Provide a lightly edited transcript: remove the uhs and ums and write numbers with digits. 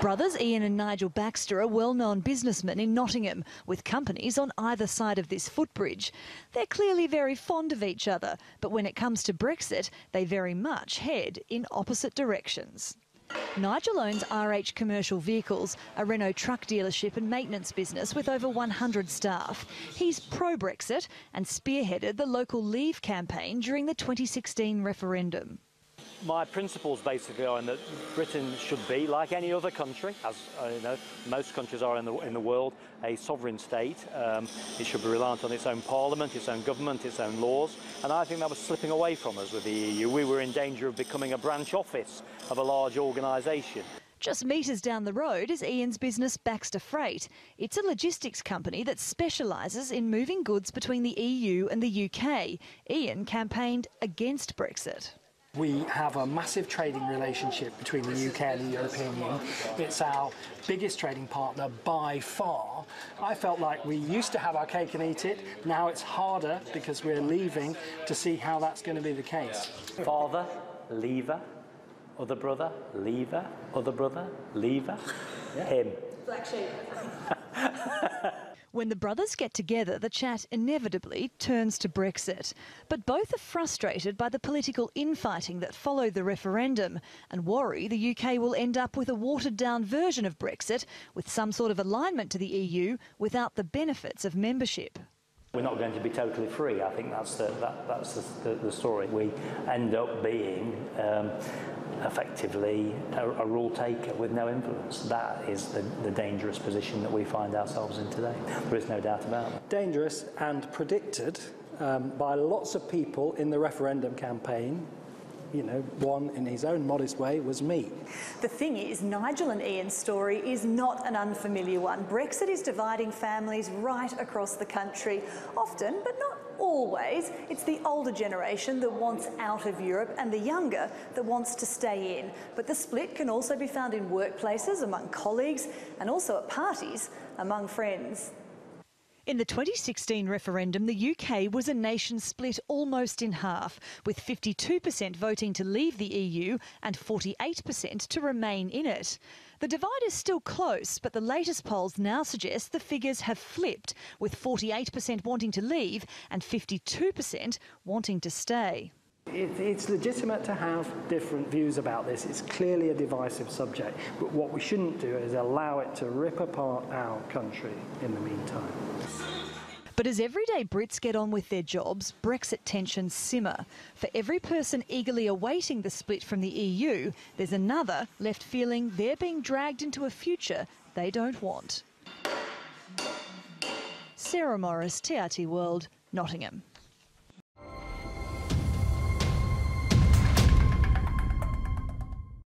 Brothers Ian and Nigel Baxter are well-known businessmen in Nottingham, with companies on either side of this footbridge. They're clearly very fond of each other, but when it comes to Brexit, they very much head in opposite directions. Nigel owns RH Commercial Vehicles, a Renault truck dealership and maintenance business with over 100 staff. He's pro-Brexit and spearheaded the local Leave campaign during the 2016 referendum. My principles basically are in that Britain should be, like any other country, as most countries are in the world, a sovereign state. It should be reliant on its own parliament, its own government, its own laws, and I think that was slipping away from us with the EU. We were in danger of becoming a branch office of a large organisation. Just metres down the road is Ian's business Baxter Freight. It's a logistics company that specialises in moving goods between the EU and the UK. Ian campaigned against Brexit. We have a massive trading relationship between the UK and the European Union. It's our biggest trading partner by far. I felt like we used to have our cake and eat it. Now it's harder because we're leaving to see how that's going to be the case. Father, leaver, other brother, leaver, other brother, leaver, him. Black sheep. When the brothers get together, the chat inevitably turns to Brexit. But both are frustrated by the political infighting that followed the referendum and worry the UK will end up with a watered-down version of Brexit with some sort of alignment to the EU without the benefits of membership. We're not going to be totally free. I think that's the story. We end up being effectively a rule taker with no influence. That is the dangerous position that we find ourselves in today. There is no doubt about it. Dangerous and predicted by lots of people in the referendum campaign. You know, one in his own modest way was me. The thing is, Nigel and Ian's story is not an unfamiliar one. Brexit is dividing families right across the country. Often, but not always, it's the older generation that wants out of Europe and the younger that wants to stay in. But the split can also be found in workplaces, among colleagues, and also at parties among friends. In the 2016 referendum, the UK was a nation split almost in half, with 52% voting to leave the EU and 48% to remain in it. The divide is still close, but the latest polls now suggest the figures have flipped, with 48% wanting to leave and 52% wanting to stay. It's legitimate to have different views about this. It's clearly a divisive subject, but what we shouldn't do is allow it to rip apart our country in the meantime. But as everyday Brits get on with their jobs, Brexit tensions simmer. For every person eagerly awaiting the split from the EU, there's another left feeling they're being dragged into a future they don't want. Sarah Morice, TRT World, Nottingham.